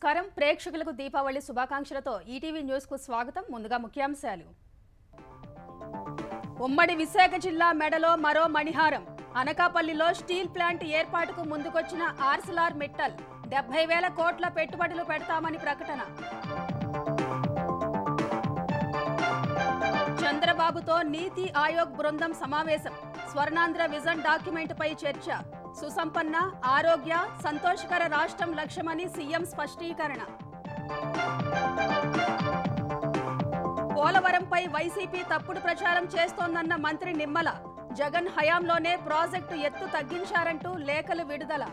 నమస్కారం ప్రేక్షకులకు Deepavali శుభాకాంక్షలతో ETV news కు స్వాగతం. ముందుగా ముఖ్యాంశాలు. ఉమ్మడి విశాఖ జిల్లా మెడలో మరో మణిహారం. అనకాపల్లిలో స్టీల్ ప్లాంట్ ఏర్పాటుకు ముందుకొచ్చిన ఆర్సెలార్ మిట్టల్ 70,000 కోట్ల పెట్టుబడులు పెడతామని ప్రకటన. చంద్రబాబుతో నీతి ఆయోగ్ బృందం సమావేశం. స్వర్ణాంధ్ర విజన్ డాక్యుమెంట్ పై చర్చ. సుసంపన్న, ఆరోగ్య, సంతోషకర రాష్ట్రం లక్ష్యమని సీఎం స్పష్టీకరణ. పోలవరంపై వైసీపీ తప్పుడు ప్రచారం చేస్తోందన్న మంత్రి నిమ్మల. జగన్ హయాంలోనే ప్రాజెక్టు ఎత్తు తగ్గించారంటూ లేఖలు విడుదల.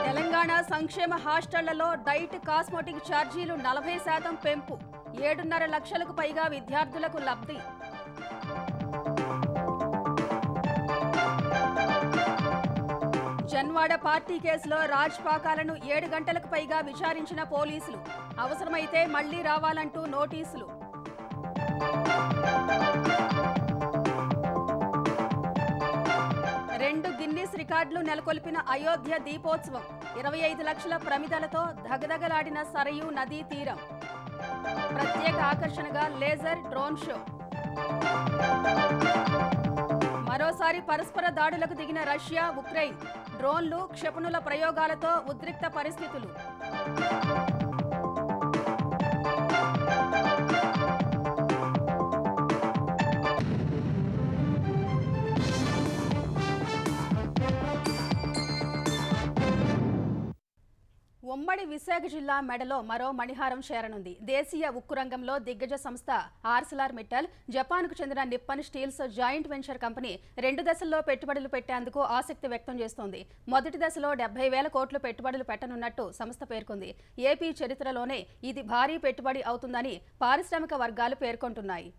తెలంగాణ సంక్షేమ హాస్టళ్లలో డైట్, కాస్మెటిక్ ఛార్జీలు 40% పెంపు. 7.5 లక్షలకు పైగా విద్యార్థులకు లబ్ధి. జన్వాడ పార్టీ కేసులో రాజ్ పాకాలను 7 గంటలకు పైగా విచారించిన పోలీసులు. అవసరమైతే మళ్లీ రావాలంటూ నోటీసులు. రెండు గిన్నీస్ రికార్డులు నెలకొల్పిన అయోధ్య దీపోత్సవం. 25 లక్షల ప్రమిదలతో దగదగలాడిన సరయూ నదీ తీరం. ప్రత్యేక ఆకర్షణగా లేజర్ డ్రోన్ షో. మరోసారి పరస్పర దాడులకు దిగిన రష్యా, ఉక్రెయిన్. డ్రోన్లు, క్షిపణుల ప్రయోగాలతో ఉద్రిక్త పరిస్థితులు. ఉమ్మడి విశాఖ జిల్లా మెడలో మరో మణిహారం చేరనుంది. దేశీయ ఉక్కు రంగంలో దిగ్గజ సంస్థ ఆర్సెలార్ మిట్టల్, జపాన్కు చెందిన Nippon Steels joint venture company 2 దశల్లో పెట్టుబడులు పెట్టేందుకు ఆసక్తి వ్యక్తం చేస్తోంది. మొదటి దశలో 70,000 కోట్లు పెట్టుబడులు పెట్టనున్నట్టు సంస్థ పేర్కొంది. ఏపీ చరిత్రలోనే ఇది భారీ పెట్టుబడి అవుతుందని పారిశ్రామిక వర్గాలు పేర్కొంటున్నాయి.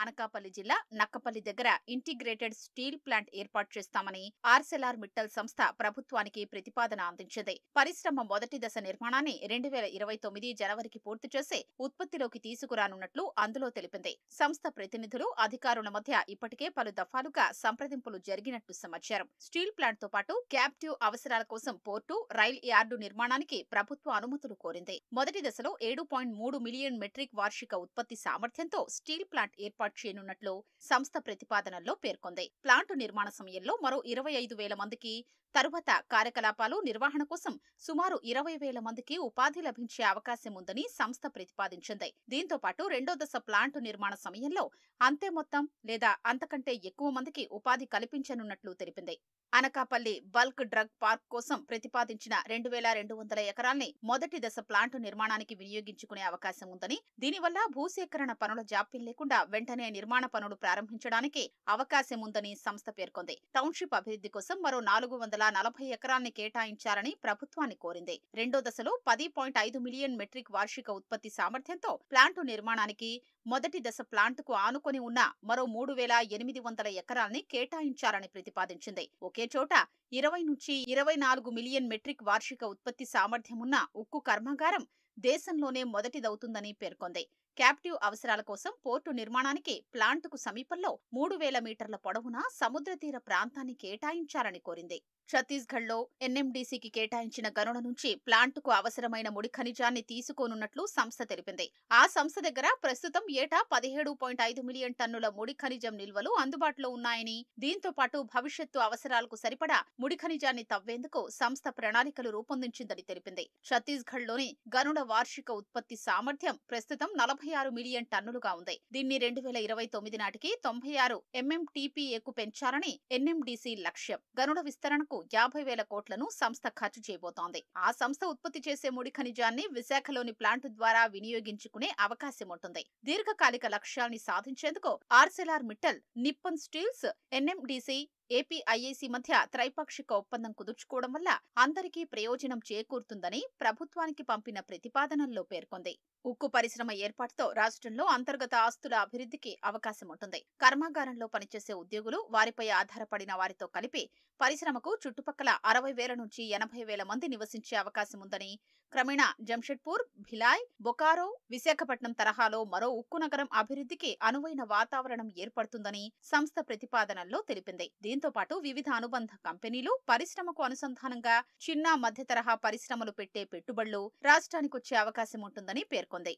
అనకాపల్లి జిల్లా నక్కపల్లి దగ్గర ఇంటిగ్రేటెడ్ స్టీల్ ప్లాంట్ ఏర్పాటు చేస్తామని ఆర్సెలార్ మిట్టల్ సంస్థ ప్రభుత్వానికి ప్రతిపాదన అందించింది. పరిశ్రమ మొదటి దశ నిర్మాణాన్ని 2029 జనవరికి పూర్తి చేసి ఉత్పత్తిలోకి తీసుకురానున్నట్లు అందులో తెలిపింది. సంస్థ ప్రతినిధులు, అధికారుల మధ్య ఇప్పటికే పలు దఫాలుగా సంప్రదింపులు జరిగినట్టు సమాచారం. స్టీల్ ప్లాంట్ తో పాటు క్యాప్టివ్ అవసరాల కోసం పోర్టు, రైల్ యార్డు నిర్మాణానికి ప్రభుత్వ అనుమతులు కోరింది. మొదటి దశలో 7.3 మిలియన్ మెట్రిక్ వార్షిక ఉత్పత్తి సామర్థ్యంతో స్టీల్ ప్లాంట్ ఏర్పాటు చేయనున్నట్లు సంస్థ ప్రతిపాదనల్లో పేర్కొంది. ప్లాంటు నిర్మాణ సమయంలో మరో 25,000 మందికి, తరువాత కార్యకలాపాలు నిర్వహణ కోసం సుమారు 20,000 మందికి ఉపాధి లభించే అవకాశం ఉందని సంస్థ ప్రతిపాదించింది. దీంతో పాటు రెండో దశ ప్లాంటు నిర్మాణ సమయంలో అంతే మొత్తం లేదా అంతకంటే ఎక్కువ మందికి ఉపాధి కల్పించనున్నట్లు తెలిపింది. అనకాపల్లి బల్క్ డ్రగ్ పార్క్ కోసం ప్రతిపాదించిన 2,200 ఎకరాల్ని మొదటి దశ ప్లాంటు నిర్మాణానికి వినియోగించుకునే అవకాశం ఉందని, దీనివల్ల భూసేకరణ పనుల జాప్యం లేకుండా వెంటనే నిర్మాణ పనులు ప్రారంభించడానికి అవకాశం ఉందని సంస్థ పేర్కొంది. టౌన్షిప్ అభివృద్ధి కోసం మరో 440 ఎకరాల్ని కేటాయించాలని ప్రభుత్వాన్ని కోరింది. రెండో దశలో 10.5 మిలియన్ మెట్రిక్ వార్షిక ఉత్పత్తి సామర్థ్యంతో ప్లాంటు నిర్మాణానికి మొదటి దశ ప్లాంటుకు ఆనుకొని ఉన్న మరో 3,800 ఎకరాల్ని కేటాయించాలని ప్రతిపాదించింది. ఒకే చోట 20 నుంచి 24 మిలియన్ మెట్రిక్ వార్షిక ఉత్పత్తి సామర్థ్యమున్న ఉక్కు కర్మాగారం దేశంలోనే మొదటిదవుతుందని పేర్కొంది. క్యాప్టివ్ అవసరాల కోసం పోర్టు నిర్మాణానికి ప్లాంటుకు సమీపంలో 3,000 మీటర్ల పొడవున సముద్ర తీర ప్రాంతాన్ని కేటాయించాలని కోరింది. ఛత్తీస్గఢ్లో ఎన్ఎండీసీకి కేటాయించిన గనుల నుంచి ప్లాంటుకు అవసరమైన ముడి ఖనిజాన్ని తీసుకోనున్నట్లు సంస్థ తెలిపింది. ఆ సంస్థ దగ్గర ప్రస్తుతం ఏటా 17.5 మిలియన్ టన్నుల ముడి ఖనిజం నిల్వలు అందుబాటులో ఉన్నాయని, దీంతో పాటు భవిష్యత్తు అవసరాలకు సరిపడా ముడి ఖనిజాన్ని తవ్వేందుకు సంస్థ ప్రణాళికలు రూపొందించిందని తెలిపింది. ఛత్తీస్గఢ్లోని గనుల వార్షిక ఉత్పత్తి సామర్థ్యం ప్రస్తుతం 46 మిలియన్ టన్నులుగా ఉంది. దీన్ని 2029 నాటికి 96 MMTPAకు పెంచాలని ఎన్ఎండీసీ లక్ష్యం. గనుల విస్తరణకు 50,000 కోట్లను సంస్థ ఖర్చు చేయబోతోంది. ఆ సంస్థ ఉత్పత్తి చేసే ముడి ఖనిజాన్ని విశాఖలోని ప్లాంటు ద్వారా వినియోగించుకునే అవకాశం ఉంటుంది. దీర్ఘకాలిక లక్ష్యాల్ని సాధించేందుకు Arcelor Mittal, Nippon Steels, NMDC AP IIC మధ్య త్రైపాక్షిక ఒప్పందం కుదుర్చుకోవడం వల్ల అందరికీ ప్రయోజనం చేకూరుతుందని ప్రభుత్వానికి పంపిన ప్రతిపాదనల్లో పేర్కొంది. ఉక్కు పరిశ్రమ ఏర్పాటుతో రాష్ట్రంలో అంతర్గత ఆస్తుల అభివృద్ధికి అవకాశం ఉంటుంది. కర్మాగారంలో పనిచేసే ఉద్యోగులు, వారిపై ఆధారపడిన వారితో కలిపి పరిశ్రమకు చుట్టుపక్కల 60,000 నుంచి 80,000 మంది నివసించే అవకాశం ఉందని, క్రమేణా జంషెడ్పూర్, భిలాయ్, బొకారో, విశాఖపట్నం తరహాలో మరో ఉక్కు నగరం అభివృద్ధికి అనువైన వాతావరణం ఏర్పడుతుందని సంస్థ ప్రతిపాదనల్లో తెలిపింది. దీంతో పాటు వివిధ అనుబంధ కంపెనీలు, పరిశ్రమకు అనుసంధానంగా చిన్న, మధ్య తరహా పరిశ్రమలు పెట్టే పెట్టుబడులు రాష్ట్రానికొచ్చే అవకాశం ఉంటుందని పేర్కొంది.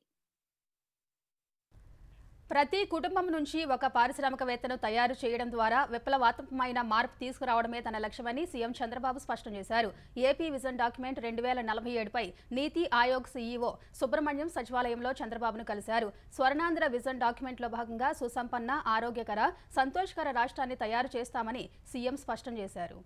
ప్రతి కుటుంబం నుంచి ఒక పారిశ్రామికవేత్తను తయారు చేయడం ద్వారా విప్లవాత్మకమైన మార్పు తీసుకురావడమే తన లక్ష్యమని సీఎం చంద్రబాబు స్పష్టం చేశారు. ఏపీ విజన్ డాక్యుమెంట్ 2047పై నీతి ఆయోగ్ సీఈఓ సుబ్రహ్మణ్యం సచివాలయంలో చంద్రబాబును కలిశారు. స్వర్ణాంధ్ర విజన్ డాక్యుమెంట్లో భాగంగా సుసంపన్న, ఆరోగ్యకర, సంతోషకర రాష్ట్రాన్ని తయారు చేస్తామని సీఎం స్పష్టం చేశారు.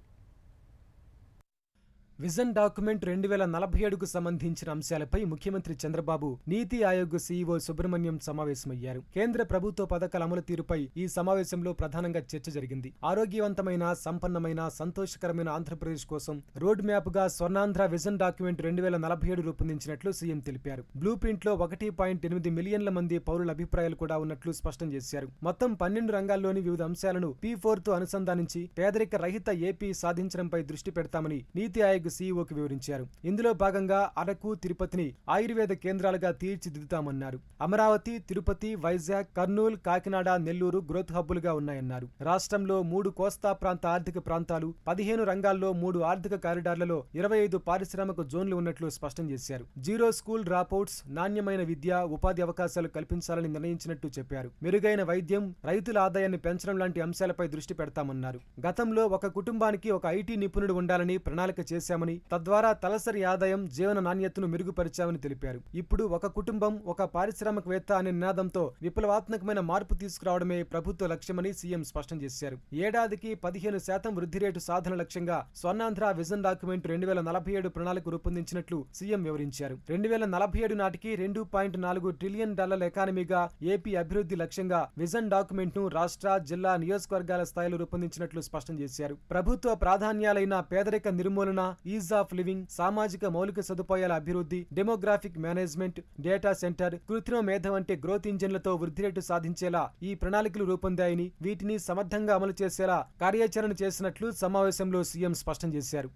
విజన్ డాక్యుమెంట్ 2047కు సంబంధించిన అంశాలపై ముఖ్యమంత్రి చంద్రబాబు, నీతి ఆయోగ్ సీఈఓ సుబ్రహ్మణ్యం సమావేశమయ్యారు. కేంద్ర ప్రభుత్వ పథకాల అమలు తీరుపై ఈ సమావేశంలో ప్రధానంగా చర్చ జరిగింది. ఆరోగ్యవంతమైన, సంపన్నమైన, సంతోషకరమైన ఆంధ్రప్రదేశ్ కోసం రోడ్ మ్యాప్ గా స్వర్ణాంధ్ర విజన్ డాక్యుమెంట్ 2047 రూపొందించినట్లు సీఎం తెలిపారు. బ్లూ ప్రింట్ లో 1.8 మిలియన్ల మంది పౌరుల అభిప్రాయాలు కూడా ఉన్నట్లు స్పష్టం చేశారు. మొత్తం 12 రంగాల్లోని వివిధ అంశాలను P4తో అనుసంధానించి పేదరిక రహిత ఏపీ సాధించడంపై దృష్టి పెడతామని నీతి ఆయోగ్ సీఈఓకి వివరించారు. ఇందులో భాగంగా అరకు, తిరుపతిని ఆయుర్వేద కేంద్రాలుగా తీర్చిదిద్దుతామన్నారు. అమరావతి, తిరుపతి, వైజాగ్, కర్నూలు, కాకినాడ, నెల్లూరు గ్రోత్ హబ్బులుగా ఉన్నాయన్నారు. రాష్ట్రంలో 3 కోస్తా ప్రాంత ఆర్థిక ప్రాంతాలు, 15 రంగాల్లో 3 ఆర్థిక కారిడార్లలో 25 పారిశ్రామిక జోన్లు ఉన్నట్లు స్పష్టం చేశారు. జీరో స్కూల్ డ్రాపౌట్స్, నాణ్యమైన విద్య, ఉపాధి అవకాశాలు కల్పించాలని నిర్ణయించినట్టు చెప్పారు. మెరుగైన వైద్యం, రైతుల ఆదాయాన్ని పెంచడం లాంటి అంశాలపై దృష్టి పెడతామన్నారు. గతంలో ఒక కుటుంబానికి ఒక ఐటీ నిపుణుడు ఉండాలని ప్రణాళిక చేశామని, తద్వారా తలసరి ఆదాయం, జీవన నాణ్యతను మెరుగుపరిచామని తెలిపారు. ఇప్పుడు ఒక కుటుంబం, ఒక పారిశ్రామికవేత్త అనే నినాదంతో విప్లవాత్మకమైన మార్పు తీసుకురావడమే ప్రభుత్వ లక్ష్యమని సీఎం స్పష్టం చేశారు. ఏడాదికి 15% వృద్ధి రేటు సాధన లక్ష్యంగా స్వర్ణాంధ్ర విజన్ డాక్యుమెంట్ 2047 ప్రణాళిక రూపొందించినట్లు సీఎం వివరించారు. 2047 నాటికి $2.4 ట్రిలియన్ ఎకానమీగా ఏపీ అభివృద్ధి లక్ష్యంగా విజన్ డాక్యుమెంట్ ను రాష్ట్ర, జిల్లా, నియోజకవర్గాల స్థాయిలో రూపొందించినట్లు స్పష్టం చేశారు. ప్రభుత్వ ప్రాధాన్యాలైన పేదరిక నిర్మూలన, ఈజ్ ఆఫ్ లివింగ్, సామాజిక మౌలిక సదుపాయాల అభివృద్ధి, డెమోగ్రాఫిక్ మేనేజ్మెంట్, డేటా సెంటర్, కృత్రిమ మేధ వంటి గ్రోత్ ఇంజిన్లతో వృద్ధి రేటు సాధించేలా ఈ ప్రణాళికలు రూపొందాయని, వీటిని సమర్థంగా అమలు చేసేలా కార్యాచరణ చేసినట్లు సమావేశంలో సీఎం స్పష్టం చేశారు.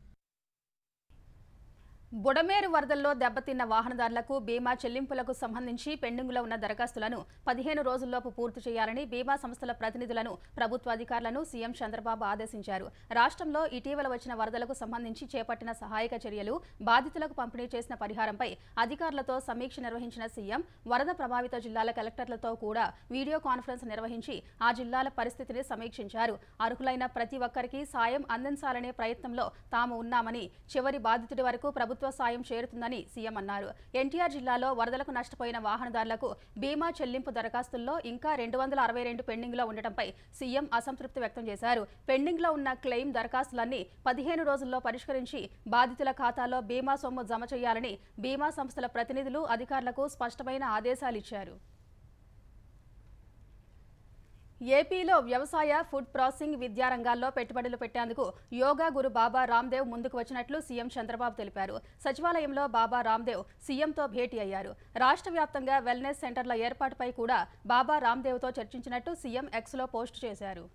బుడమేరు వరదల్లో దెబ్బతిన్న వాహనదారులకు బీమా చెల్లింపులకు సంబంధించి పెండింగులో ఉన్న దరఖాస్తులను 15 రోజుల్లోపు పూర్తి చేయాలని బీమా సంస్థల ప్రతినిధులను, ప్రభుత్వ అధికారులను సీఎం చంద్రబాబు ఆదేశించారు. రాష్ట్రంలో ఇటీవల వచ్చిన వరదలకు సంబంధించి చేపట్టిన సహాయక చర్యలు, బాధితులకు పంపిణీ చేసిన పరిహారంపై అధికారులతో సమీక్ష నిర్వహించిన సీఎం వరద ప్రభావిత జిల్లాల కలెక్టర్లతో కూడా వీడియో కాన్ఫరెన్స్ నిర్వహించి ఆ జిల్లాల పరిస్థితిని సమీక్షించారు. అర్హులైన ప్రతి ఒక్కరికి సాయం అందించాలనే ప్రయత్నంలో తాము ఉన్నామని, చివరి బాధితుడి వరకు ప్రభుత్వ సాయం చేరుతుందని సీఎం అన్నారు. ఎన్టీఆర్ జిల్లాలో వరదలకు నష్టపోయిన వాహనదారులకు బీమా చెల్లింపు దరఖాస్తుల్లో ఇంకా 262 పెండింగ్లో ఉండటంపై సీఎం అసంతృప్తి వ్యక్తం చేశారు. పెండింగ్లో ఉన్న క్లెయిమ్ దరఖాస్తులన్నీ 15 రోజుల్లో పరిష్కరించి బాధితుల ఖాతాలో బీమా సొమ్ము జమ చేయాలని బీమా సంస్థల ప్రతినిధులు, అధికారులకు స్పష్టమైన ఆదేశాలిచ్చారు. ఏపీలో వ్యవసాయ, ఫుడ్ ప్రాసెసింగ్, విద్యారంగాల్లో పెట్టుబడులు పెట్టేందుకు యోగా గురు బాబా రామ్దేవ్ ముందుకు వచ్చినట్లు సీఎం చంద్రబాబు తెలిపారు. సచివాలయంలో బాబా రామ్దేవ్ సీఎంతో భేటీ అయ్యారు. రాష్ట్ర వ్యాప్తంగా వెల్నెస్ సెంటర్ల ఏర్పాటుపై కూడా బాబా రామ్దేవ్తో చర్చించినట్టు సీఎం ఎక్స్లో పోస్ట్ చేశారు.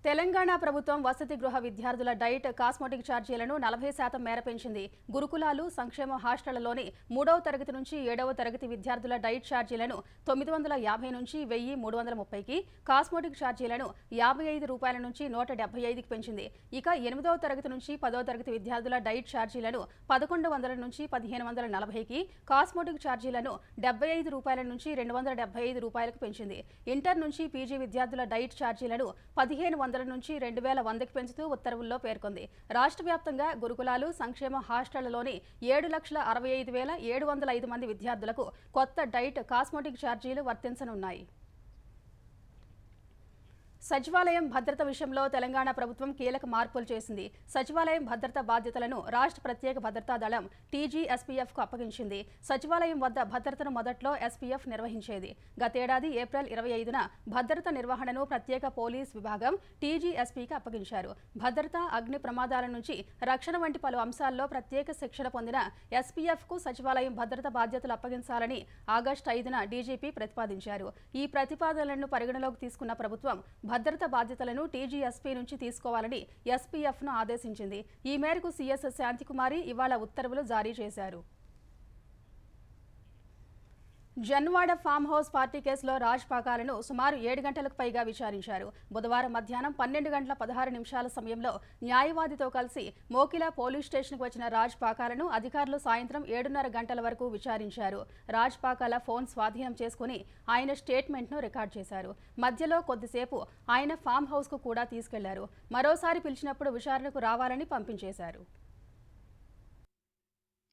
తెలంగాణ ప్రభుత్వం వసతి గృహ విద్యార్థుల డైట్, కాస్మెటిక్ ఛార్జీలను 40% మేర పెంచింది. గురుకులాలు, సంక్షేమ హాస్టళ్లలోని 3వ తరగతి నుంచి 7వ తరగతి విద్యార్థుల డైట్ ఛార్జీలను 950 నుంచి 1330కి, కాస్మెటిక్ ఛార్జీలను ₹55 నుంచి ₹175కి పెంచింది. ఇక 8వ తరగతి నుంచి 10వ తరగతి విద్యార్థుల డైట్ ఛార్జీలను 1100 నుంచి 1540కి, కాస్మెటిక్ ఛార్జీలను ₹75 నుంచి ₹275కు పెంచింది. ఇంటర్ నుంచి పీజీ విద్యార్థుల డైట్ ఛార్జీలను 1500 నుంచి 2100కి పెంచుతూ ఉత్తర్వుల్లో పేర్కొంది. రాష్ట్ర వ్యాప్తంగా గురుకులాలు, సంక్షేమ హాస్టళ్లలోని 7,65,705 మంది విద్యార్థులకు కొత్త డైట్, కాస్మెటిక్ ఛార్జీలు వర్తించనున్నాయి. సచివాలయం భద్రత విషయంలో తెలంగాణ ప్రభుత్వం కీలక మార్పులు చేసింది. సచివాలయం భద్రతా బాధ్యతలను రాష్ట్ర ప్రత్యేక భద్రతా దళం టీజీఎస్పీఎఫ్కు అప్పగించింది. సచివాలయం వద్ద భద్రతను మొదట్లో ఎస్పీఎఫ్ నిర్వహించేది. గతేడాది ఏప్రిల్ 25న భద్రత నిర్వహణను ప్రత్యేక పోలీస్ విభాగం టీజీఎస్పీకి అప్పగించారు. భద్రత, అగ్ని ప్రమాదాల నుంచి రక్షణ వంటి పలు అంశాల్లో ప్రత్యేక శిక్షణ పొందిన ఎస్పీఎఫ్కు సచివాలయం భద్రత బాధ్యతలు అప్పగించాలని ఆగస్టు 5న డీజీపీ ప్రతిపాదించారు. ఈ ప్రతిపాదనలను పరిగణలోకి తీసుకున్న ప్రభుత్వం భద్రతా బాధ్యతలను టీజీఎస్పీ నుంచి తీసుకోవాలని ఎస్పీఎఫ్ను ఆదేశించింది. ఈ మేరకు సీఎస్ శాంతికుమారి ఇవాళ ఉత్తర్వులు జారీ చేశారు. జన్వాడ ఫామ్ హౌస్ పార్టీ కేసులో రాజ్ పాకాలను సుమారు 7 గంటలకు పైగా విచారించారు. బుధవారం మధ్యాహ్నం 12 గంటల 16 నిమిషాల సమయంలో న్యాయవాదితో కలిసి మోకిలా పోలీస్ స్టేషన్కు వచ్చిన రాజ్ పాకాలను అధికారులు సాయంత్రం 7:30 గంటల వరకు విచారించారు. రాజ్ పాకాల ఫోన్ స్వాధీనం చేసుకుని ఆయన స్టేట్మెంట్ను రికార్డ్ చేశారు. మధ్యలో కొద్దిసేపు ఆయన ఫామ్ హౌస్కు కూడా తీసుకెళ్లారు. మరోసారి పిలిచినప్పుడు విచారణకు రావాలని పంపించేశారు.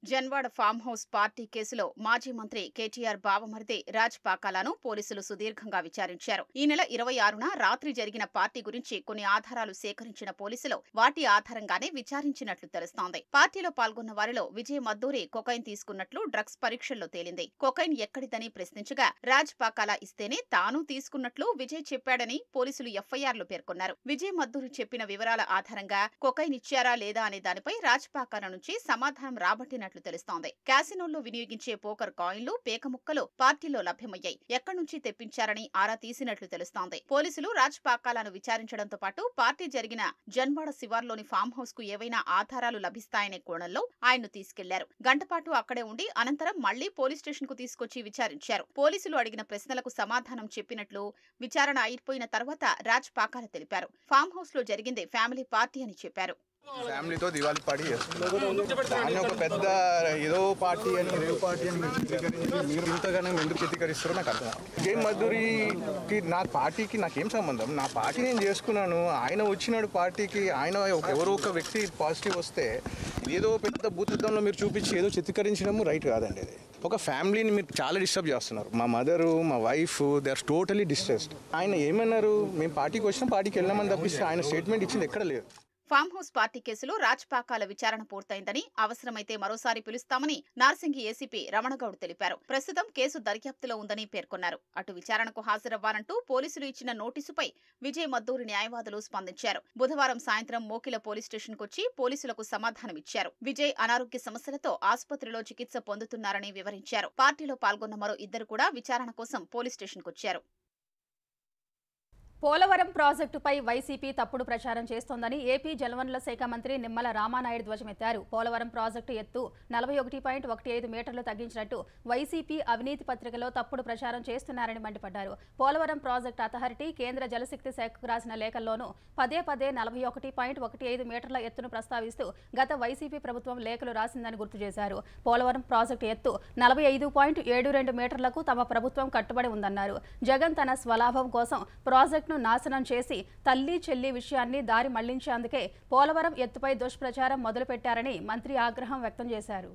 జన్వాడ ఫామ్ హౌస్ పార్టీ కేసులో మాజీ మంత్రి కేటీఆర్ బావమరిది రాజ్ పాకాలను పోలీసులు సుదీర్ఘంగా విచారించారు. ఈ నెల 26న రాత్రి జరిగిన పార్టీ గురించి కొన్ని ఆధారాలు సేకరించిన పోలీసులు వాటి ఆధారంగానే విచారించినట్లు తెలుస్తోంది. పార్టీలో పాల్గొన్న వారిలో విజయ్ మద్దూరి కొకైన్ తీసుకున్నట్లు డ్రగ్స్ పరీక్షల్లో తేలింది. కొకైన్ ఎక్కడిదని ప్రశ్నించగా రాజ్ పాకాల ఇస్తేనే తాను తీసుకున్నట్లు విజయ్ చెప్పాడని పోలీసులు ఎఫ్ఐఆర్లో పేర్కొన్నారు. విజయ్ మద్దూరి చెప్పిన వివరాల ఆధారంగా కొకైన్ ఇచ్చారా లేదా అనే దానిపై రాజ్ పాకాల నుంచి సమాధానం రాబట్టిన తెలుస్తోంది. క్యాసినోల్లో వినియోగించే పోకర్ కాయిన్లు, పేక ముక్కలు పార్టీలో లభ్యమయ్యాయి. ఎక్కడి నుంచి తెప్పించారని ఆరా తీసినట్లు తెలుస్తోంది. పోలీసులు రాజ్ పాకాలను విచారించడంతో పాటు పార్టీ జరిగిన జన్వాడ శివార్లోని ఫామ్ హౌస్ కు ఏవైనా ఆధారాలు లభిస్తాయనే కోణంలో ఆయన్ను తీసుకెళ్లారు. గంటపాటు అక్కడే ఉండి అనంతరం మళ్లీ పోలీస్ స్టేషన్ కు తీసుకొచ్చి విచారించారు. పోలీసులు అడిగిన ప్రశ్నలకు సమాధానం చెప్పినట్లు విచారణ అయిపోయిన తర్వాత రాజ్ పాకాల తెలిపారు. ఫామ్ హౌస్ లో జరిగింది ఫ్యామిలీ పార్టీ అని చెప్పారు. ఫ్యామిలీతో దివాళీ పార్టీ చేస్తున్నారు. దాన్ని ఒక పెద్ద ఏదో పార్టీ అని మీరు ఇంతగానో ఎందుకు చిత్రీకరిస్తారో నాకు అర్థం. విజయ్ మద్దూరికి నా పార్టీకి నాకేం సంబంధం? నా పార్టీ నేను చేసుకున్నాను. ఆయన వచ్చినాడు పార్టీకి. ఆయన ఎవరో ఒక వ్యక్తి పాజిటివ్ వస్తే ఏదో పెద్ద భూతత్వంలో మీరు చూపించి ఏదో చిత్రీకరించడము రైట్ కాదండి. అది ఒక ఫ్యామిలీని మీరు చాలా డిస్టర్బ్ చేస్తున్నారు. మా మదరు, మా wife, they are totally distressed. ఆయన ఏమన్నారు? మేము పార్టీకి వచ్చినా పార్టీకి వెళ్ళామని తప్పిస్తే ఆయన స్టేట్మెంట్ ఇచ్చింది ఎక్కడ లేదు. ఫామ్ హౌస్ పార్టీ కేసులో రాజ్ పాకాల విచారణ పూర్తయిందని, అవసరమైతే మరోసారి పిలుస్తామని నార్సింగి ఏసీపీ రమణగౌడ్ తెలిపారు. ప్రస్తుతం కేసు దర్యాప్తులో ఉందని పేర్కొన్నారు. అటు విచారణకు హాజరవ్వాలంటూ పోలీసులు ఇచ్చిన నోటీసుపై విజయ్ మద్దూరి న్యాయవాదులు స్పందించారు. బుధవారం సాయంత్రం మోకిల పోలీస్ స్టేషన్కొచ్చి పోలీసులకు సమాధానమిచ్చారు. విజయ్ అనారోగ్య సమస్యలతో ఆసుపత్రిలో చికిత్స పొందుతున్నారని వివరించారు. పార్టీలో పాల్గొన్న మరో ఇద్దరు కూడా విచారణ కోసం పోలీస్ స్టేషన్కొచ్చారు. పోలవరం ప్రాజెక్టుపై వైసీపీ తప్పుడు ప్రచారం చేస్తోందని ఏపీ జలవనరుల శాఖ మంత్రి నిమ్మల రామానాయుడు ధ్వజమెత్తారు. పోలవరం ప్రాజెక్టు ఎత్తు 41.15 మీటర్లు తగ్గించినట్టు వైసీపీ అవినీతి పత్రికలో తప్పుడు ప్రచారం చేస్తున్నారని మండిపడ్డారు. పోలవరం ప్రాజెక్టు అథారిటీ కేంద్ర జలశక్తి శాఖకు రాసిన లేఖల్లోనూ పదే 41.15 మీటర్ల ఎత్తును ప్రస్తావిస్తూ గత వైసీపీ ప్రభుత్వం లేఖలు రాసిందని గుర్తు చేశారు. పోలవరం ప్రాజెక్టు ఎత్తు 45.72 మీటర్లకు తమ ప్రభుత్వం కట్టుబడి ఉందన్నారు. జగన్ తన స్వలాభం కోసం ప్రాజెక్టు నాశనం చేసి తల్లి చెల్లి విషయాన్ని దారి మళ్లించేందుకే పోలవరం ఎత్తుపై దుష్ప్రచారం మొదలుపెట్టారని మంత్రి ఆగ్రహం వ్యక్తం చేశారు.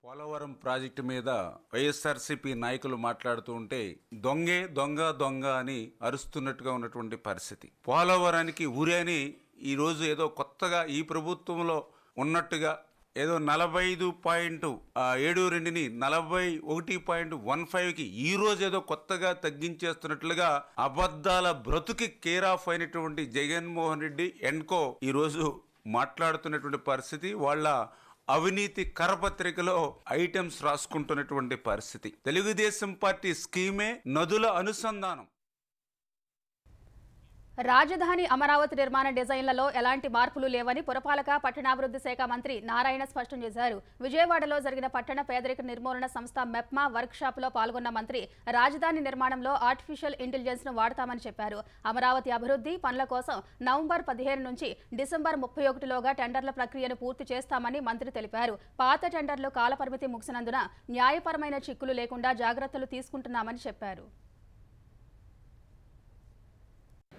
పోలవరం ప్రాజెక్టు మీద వైఎస్ఆర్సీపీ నాయకులు మాట్లాడుతూ ఉంటే దొంగే దొంగ దొంగ అని అరుస్తున్నట్టుగా ఉన్నటువంటి పరిస్థితి. పోలవరానికి ఊరేని ఈరోజు ఏదో కొత్తగా ఈ ప్రభుత్వంలో ఉన్నట్టుగా ఏదో 45.72ని 41.15కి ఈ రోజు ఏదో కొత్తగా తగ్గించేస్తున్నట్లుగా అబద్ధాల బ్రతుకి కేర్ ఆఫ్ అయినటువంటి జగన్మోహన్ రెడ్డి ఎన్కో ఈరోజు మాట్లాడుతున్నటువంటి పరిస్థితి. వాళ్ళ అవినీతి కరపత్రికలో ఐటమ్స్ రాసుకుంటున్నటువంటి పరిస్థితి. తెలుగుదేశం పార్టీ స్కీమే నదుల అనుసంధానం. రాజధాని అమరావతి నిర్మాణ డిజైన్లలో ఎలాంటి మార్పులు లేవని పురపాలక పట్టణాభివృద్ధి శాఖ మంత్రి నారాయణ స్పష్టం చేశారు. విజయవాడలో జరిగిన పట్టణ పేదరిక నిర్మూలన సంస్థ మెప్మా వర్క్ షాప్ లో పాల్గొన్న మంత్రి రాజధాని నిర్మాణంలో ఆర్టిఫిషియల్ ఇంటెలిజెన్స్ ను వాడతామని చెప్పారు. అమరావతి అభివృద్ధి పనుల కోసం నవంబర్ 15 నుంచి డిసెంబర్ 31లోగా టెండర్ల ప్రక్రియను పూర్తి చేస్తామని మంత్రి తెలిపారు. పాత టెండర్లు కాలపరిమితి ముగిసినందున న్యాయపరమైన చిక్కులు లేకుండా జాగ్రత్తలు తీసుకుంటున్నామని చెప్పారు.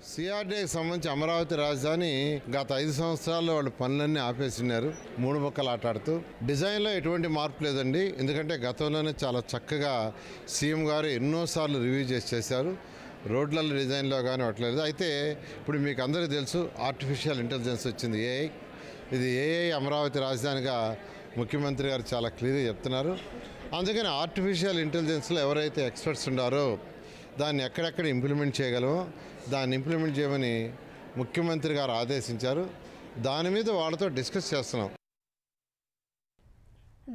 సిఆర్డీకి సంబంధించి అమరావతి రాజధాని గత 5 సంవత్సరాల్లో వాళ్ళు పనులన్నీ ఆపేసినారు. 3 ముక్కలు ఆటాడుతూ. డిజైన్లో ఎటువంటి మార్పు లేదండి. ఎందుకంటే గతంలోనే చాలా చక్కగా సీఎం గారు ఎన్నోసార్లు రివ్యూ చేశారు. రోడ్ల డిజైన్లో కానీ అట్లేదు. అయితే ఇప్పుడు మీకు అందరికీ తెలుసు ఆర్టిఫిషియల్ ఇంటెలిజెన్స్ వచ్చింది, ఏఐ. ఇది ఏఐ అమరావతి రాజధానిగా ముఖ్యమంత్రి గారు చాలా క్లియర్గా చెప్తున్నారు. అందుకని ఆర్టిఫిషియల్ ఇంటెలిజెన్స్లో ఎవరైతే ఎక్స్పర్ట్స్ ఉన్నారో దాన్ని ఎక్కడెక్కడ ఇంప్లిమెంట్ చేయగలమో దాన్ని ఇంప్లిమెంట్ చేయమని ముఖ్యమంత్రి గారు ఆదేశించారు. దాని మీద వాళ్ళతో డిస్కస్ చేస్తున్నాం.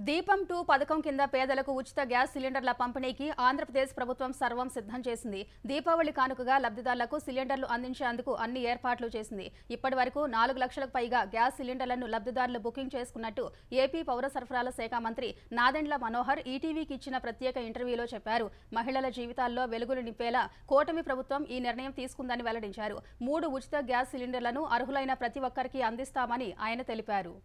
దీపం 2 పథకం కింద పేదలకు ఉచిత గ్యాస్ సిలిండర్ల పంపిణీకి ఆంధ్రప్రదేశ్ ప్రభుత్వం సర్వం సిద్ధం చేసింది. దీపావళి కానుకగా లబ్ధిదారులకు సిలిండర్లు అందించేందుకు అన్ని ఏర్పాట్లు చేసింది. ఇప్పటి వరకు 4 లక్షలకు పైగా గ్యాస్ సిలిండర్లను లబ్ధిదారులు బుకింగ్ చేసుకున్నట్టు ఏపీ పౌర సరఫరాల శాఖ మంత్రి నాదెండ్ల మనోహర్ ఈటీవీకి ఇచ్చిన ప్రత్యేక ఇంటర్వ్యూలో చెప్పారు. మహిళల జీవితాల్లో వెలుగులు నింపేలా కూటమి ప్రభుత్వం ఈ నిర్ణయం తీసుకుందని వెల్లడించారు. 3 ఉచిత గ్యాస్ సిలిండర్లను అర్హులైన ప్రతి ఒక్కరికి అందిస్తామని ఆయన తెలిపారు.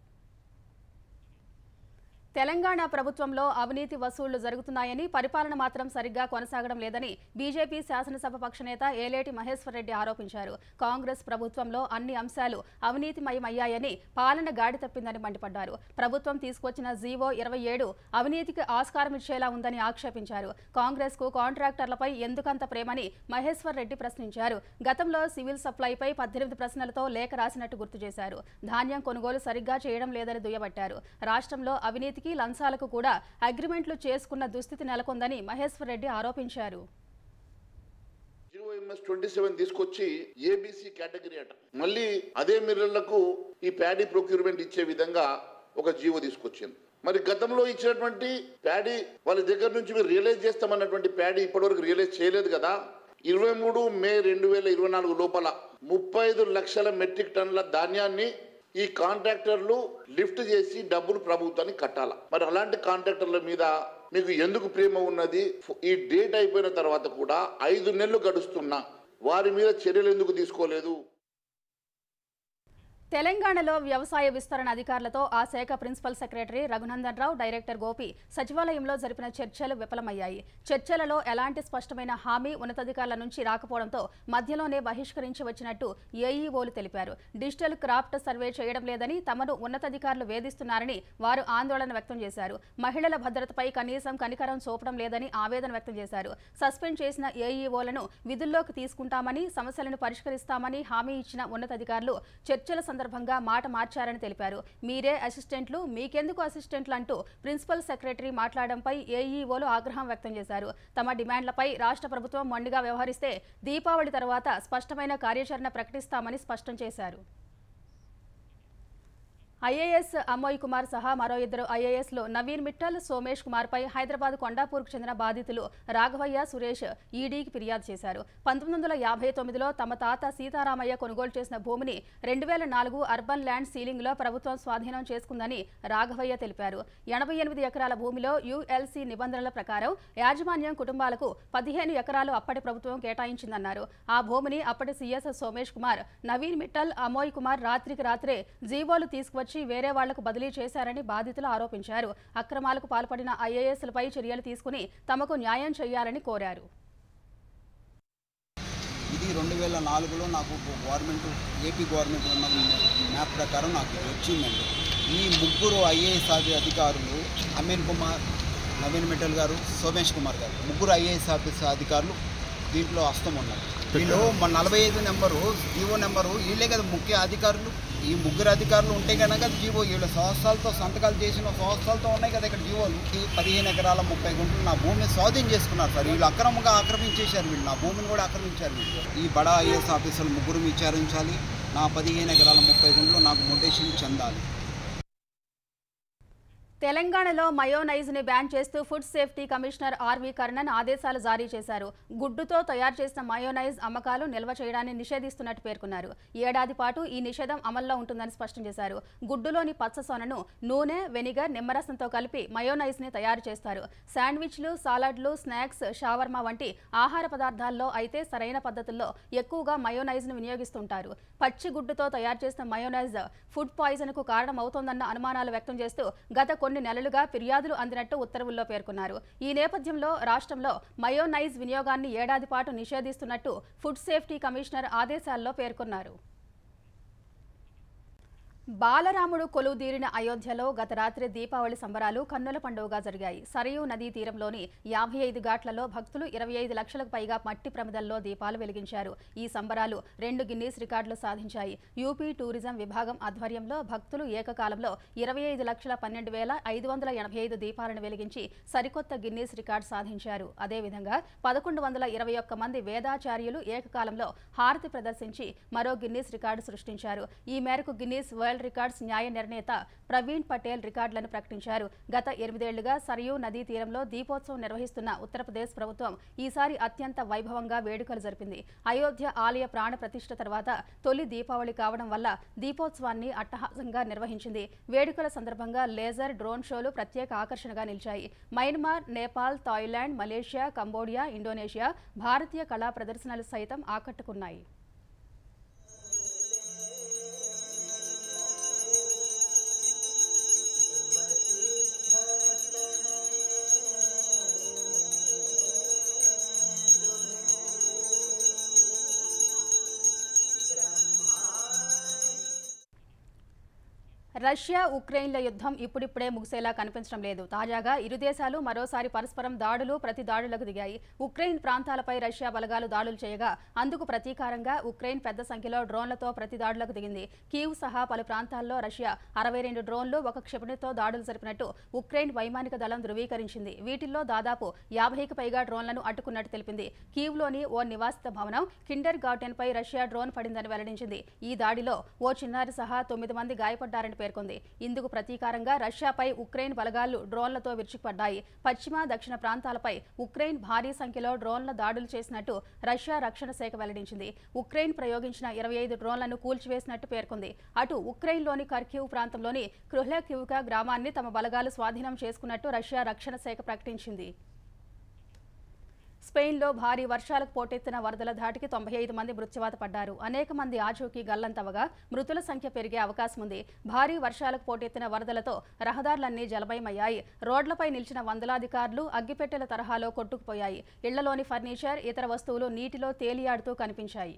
తెలంగాణ ప్రభుత్వంలో అవినీతి వసూళ్లు జరుగుతున్నాయని, పరిపాలన మాత్రం సరిగ్గా కొనసాగడం లేదని బీజేపీ శాసనసభ పక్షనేత ఏలేటి మహేశ్వర్ రెడ్డి ఆరోపించారు. కాంగ్రెస్ ప్రభుత్వంలో అన్ని అంశాలు అవినీతిమయమయ్యాయని, పాలన గాడి తప్పిందని మండిపడ్డారు. ప్రభుత్వం తీసుకొచ్చిన జీవో 27 అవినీతికి ఆస్కారం ఇచ్చేలా ఉందని ఆక్షేపించారు. కాంగ్రెస్ కు కాంట్రాక్టర్లపై ఎందుకంత ప్రేమని మహేశ్వర్ రెడ్డి ప్రశ్నించారు. గతంలో సివిల్ సప్లైపై 18 ప్రశ్నలతో లేఖ రాసినట్టు గుర్తు చేశారు. ధాన్యం కొనుగోలు సరిగ్గా చేయడం లేదని దుయ్యబట్టారు. రాష్ట్రంలో అవినీతికి లంచాలకు కూడా అగ్రిమెంట్లు చేసుకున్న దుస్థితి నెలకొందని మహేశ్వర్ రెడ్డి ఆరోపించారు. 27 తీసుకొచ్చి ఏబీసీ కేటగిరీ అట, మళ్ళీ అదే మిర్రర్లకు ఈ ప్యాడీ ప్రొక్యూర్మెంట్ ఇచ్చే విధంగా ఒక జీవో తీసుకొచ్చింది. మరి గతంలో ఇచ్చినటువంటి ప్యాడీ వాళ్ళ దగ్గర నుంచి మీరు రియలైజ్ చేస్తామన్నటువంటి ప్యాడీ ఇప్పటివరకు రియలైజ్ చేయలేదు కదా. 23 మే 2024 లోపల 35 లక్షల మెట్రిక్ టన్నుల ధాన్యాన్ని ఈ కాంట్రాక్టర్లు లిఫ్ట్ చేసి డబ్బులు ప్రభుత్వానికి కట్టాల. మరి అలాంటి కాంట్రాక్టర్ల మీద మీకు ఎందుకు ప్రేమ ఉన్నది? ఈ డేట్ అయిపోయిన తర్వాత కూడా 5 నెలలు గడుస్తున్నా వారి మీద చర్యలు ఎందుకు తీసుకోలేదు? తెలంగాణలో వ్యవసాయ విస్తరణ అధికారులతో ఆ శాఖ principal secretary Raghunandan Rao, director Gopi సచివాలయంలో జరిపిన చర్చలు విఫలమయ్యాయి. చర్చలలో ఎలాంటి స్పష్టమైన హామీ ఉన్నతాధికారుల నుంచి రాకపోవడంతో మధ్యలోనే బహిష్కరించి వచ్చినట్టు ఏఈఓలు తెలిపారు. డిజిటల్ క్రాఫ్ట్ సర్వే చేయడం లేదని, తమను ఉన్నతాధికారులు వేధిస్తున్నారని వారు ఆందోళన వ్యక్తం చేశారు. మహిళల భద్రతపై కనీసం కనికరం చూపడం లేదని ఆవేదన వ్యక్తం చేశారు. సస్పెండ్ చేసిన ఏఈఓలను విధుల్లోకి తీసుకుంటామని, సమస్యలను పరిష్కరిస్తామని హామీ ఇచ్చిన ఉన్నతాధికారులు చర్చల సందర్భంగా మాట మార్చారని తెలిపారు. మీరే అసిస్టెంట్లు, మీకెందుకు అసిస్టెంట్లు అంటూ ప్రిన్సిపల్ సెక్రటరీ మాట్లాడడంపై ఏఈఓలు ఆగ్రహం వ్యక్తం చేశారు. తమ డిమాండ్లపై రాష్ట్ర ప్రభుత్వం మొండిగా వ్యవహరిస్తే దీపావళి తర్వాత స్పష్టమైన కార్యాచరణ ప్రకటిస్తామని స్పష్టం చేశారు. ఐఏఎస్ అమోయ్ కుమార్ సహా మరో 2 ఐఏఎస్లు నవీన్ మిట్టల్, సోమేష్ కుమార్ పై హైదరాబాద్ కొండాపూర్కు చెందిన బాధితులు రాఘవయ్య, సురేష్ ఈడీకి ఫిర్యాదు చేశారు. 1959లో తమ తాత సీతారామయ్య కొనుగోలు చేసిన భూమిని 2004 అర్బన్ ల్యాండ్ సీలింగ్లో ప్రభుత్వం స్వాధీనం చేసుకుందని రాఘవయ్య తెలిపారు. 88 ఎకరాల భూమిలో యుఎల్సీ నిబంధనల ప్రకారం యాజమాన్యం కుటుంబాలకు 15 ఎకరాలు అప్పటి ప్రభుత్వం కేటాయించిందన్నారు. ఆ భూమిని అప్పటి సీఎస్ సోమేష్ కుమార్, నవీన్ మిట్టల్, అమోయ్ కుమార్ రాత్రికి రాత్రే జీవోలు తీసుకువచ్చి వేరే వాళ్లకు బదిలీ చేశారని బాధితులు ఆరోపించారు. అక్రమాలకు పాల్పడిన ఐఏఎస్లపై చర్యలు తీసుకుని తమకు న్యాయం చేయాలని కోరారు. ఇది 2004లో నాకు ఏపీ గవర్నమెంట్ ఉన్న మ్యాప్ ప్రకారం నాకు వచ్చిందండి. ఈ 3 ఐఏఎస్ అధికారులు, అమీన్ కుమార్, నవీన్ మిట్టల్ గారు, సోమేష్ కుమార్ గారు, 3 ఐఏఎస్ ఆఫీసర్ అధికారులు దీంట్లో హస్తం ఉన్నారు. వీళ్ళు 45 నెంబరు జీవో నెంబరు వీళ్ళే కదా ముఖ్య అధికారులు. ఈ 3 అధికారులు ఉంటే కనుక జీవో వీళ్ళ సంవత్సరాలతో సంతకాలు చేసిన సంవత్సరాలతో ఉన్నాయి కదా ఇక్కడ జీవోలు. 15 ఎకరాల 30 గుంటలు నా భూమిని స్వాధీనం చేసుకున్నారు సార్. వీళ్ళు అక్రమంగా ఆక్రమించేశారు. వీళ్ళు నా భూమిని కూడా ఆక్రమించారు. వీళ్ళు ఈ బడా ఐఏఎస్ ఆఫీసర్లు 3 విచారించాలి. నా 15 ఎకరాల 30 గుంటలు నాకు మొటేషన్ చెందాలి. తెలంగాణలో మయోనైజ్ ని బ్యాన్ చేస్తూ food safety commissioner R V Karnan ఆదేశాలు జారీ చేశారు. గుడ్డుతో తయారు చేసిన మయోనైజ్ అమ్మకాలు నిల్వ చేయడాన్ని నిషేధిస్తున్నట్టు పేర్కొన్నారు. ఏడాది పాటు ఈ నిషేధం అమల్లో ఉంటుందని స్పష్టం చేశారు. గుడ్డులోని పచ్చసొనను నూనె, వెనిగర్, నిమ్మరసంతో కలిపి మయోనైజ్ ని తయారు చేస్తారు. శాండ్విచ్లు, సాలడ్లు, స్నాక్స్, షావర్మా వంటి ఆహార పదార్థాల్లో అయితే సరైన పద్ధతుల్లో ఎక్కువగా మయోనైజ్ ను వినియోగిస్తుంటారు. పచ్చి గుడ్డుతో తయారు చేసిన మయోనైజ్ ఫుడ్ పాయిజన్ కు కారణమవుతోందన్న అనుమానాలు వ్యక్తం చేస్తూ గత కొన్ని నెలలుగా ఫిర్యాదులు అందినట్టు ఉత్తర్వుల్లో పేర్కొన్నారు. ఈ నేపథ్యంలో రాష్ట్రంలో మయోనైజ్ వినియోగాన్ని ఏడాది పాటు నిషేధిస్తున్నట్టు ఫుడ్ సేఫ్టీ కమిషనర్ ఆదేశాల్లో పేర్కొన్నారు. బాలరాముడు కొలువుదీరిన అయోధ్యలో గత రాత్రి దీపావళి సంబరాలు కన్నుల పండుగగా జరిగాయి. సరయూ నదీ తీరంలోని 55 ఘాట్లలో భక్తులు 25 లక్షలకు పైగా మట్టి ప్రమిదల్లో దీపాలు వెలిగించారు. ఈ సంబరాలు 2 గిన్నీస్ రికార్డులు సాధించాయి. యూపీ టూరిజం విభాగం ఆధ్వర్యంలో భక్తులు ఏకకాలంలో 25,12,585 దీపాలను వెలిగించి సరికొత్త గిన్నీస్ రికార్డు సాధించారు. అదేవిధంగా 1121 మంది వేదాచార్యులు ఏకకాలంలో హారతి ప్రదర్శించి మరో గిన్నీస్ రికార్డు సృష్టించారు. ఈ మేరకు గిన్నీస్ వరల్డ్ రికార్డ్స్ న్యాయ నిర్ణేత ప్రవీణ్ పటేల్ రికార్డులను ప్రకటించారు. గత 8 ఏళ్లుగా సరయూ నదీ తీరంలో దీపోత్సవం నిర్వహిస్తున్న ఉత్తరప్రదేశ్ ప్రభుత్వం ఈసారి అత్యంత వైభవంగా వేడుకలు జరిపింది. అయోధ్య ఆలయ ప్రాణ ప్రతిష్ఠ తర్వాత తొలి దీపావళి కావడం వల్ల దీపోత్సవాన్ని అట్టహాసంగా నిర్వహించింది. వేడుకల సందర్భంగా లేజర్, డ్రోన్ షోలు ప్రత్యేక ఆకర్షణగా నిలిచాయి. Myanmar, Nepal, Thailand, Malaysia, Cambodia, Indonesia భారతీయ కళా ప్రదర్శనలు సైతం ఆకట్టుకున్నాయి. రష్యా ఉక్రెయిన్ల యుద్ధం ఇప్పుడిప్పుడే ముగిసేలా కనిపించడం లేదు. తాజాగా ఇరు దేశాలు మరోసారి పరస్పరం దాడులు, ప్రతి దాడులకు దిగాయి. ఉక్రెయిన్ ప్రాంతాలపై రష్యా బలగాలు దాడులు చేయగా అందుకు ప్రతీకారంగా ఉక్రెయిన్ పెద్ద సంఖ్యలో డ్రోన్లతో ప్రతి దాడులకు దిగింది. కీవ్ సహా పలు ప్రాంతాల్లో రష్యా 62 డ్రోన్లు, 1 క్షిపణితో దాడులు జరిపినట్టు ఉక్రెయిన్ వైమానిక దళం ధృవీకరించింది. వీటిల్లో దాదాపు 50కి పైగా డ్రోన్లను అడ్డుకున్నట్టు తెలిపింది. కీవ్లోని ఓ నివాసిత భవనం కిండర్ గార్టెన్ పై రష్యా డ్రోన్ పడిందని వెల్లడించింది. ఈ దాడిలో ఓ చిన్నారి సహా 9 మంది గాయపడ్డారని పేర్కొంది. ఇందుకు ప్రతీకారంగా రష్యాపై ఉక్రెయిన్ బలగాలు డ్రోన్లతో విరుచుకుపడ్డాయి. పశ్చిమ, దక్షిణ ప్రాంతాలపై ఉక్రెయిన్ భారీ సంఖ్యలో డ్రోన్ల దాడులు చేసినట్టు రష్యా రక్షణ శాఖ వెల్లడించింది. ఉక్రెయిన్ ప్రయోగించిన 25 డ్రోన్లను కూల్చివేసినట్టు పేర్కొంది. అటు ఉక్రెయిన్లోని ఖర్కివ్ ప్రాంతంలోని క్రుహ్లెకివ్కా గ్రామాన్ని తమ బలగాలు స్వాధీనం చేసుకున్నట్టు రష్యా రక్షణ శాఖ ప్రకటించింది. స్పెయిన్లో భారీ వర్షాలకు పోటెత్తిన వరదల ధాటికి 95 మంది మృత్యువాత పడ్డారు. అనేక మంది ఆచూకీ గల్లంతవగా మృతుల సంఖ్య పెరిగే అవకాశం ఉంది. భారీ వర్షాలకు పోటెత్తిన వరదలతో రహదారులన్నీ జలమయమయ్యాయి. రోడ్లపై నిలిచిన వందలాది కార్లు అగ్గిపెట్టెల తరహాలో కొట్టుకుపోయాయి. ఇళ్లలోని ఫర్నిచర్, ఇతర వస్తువులు నీటిలో తేలియాడుతూ కనిపించాయి.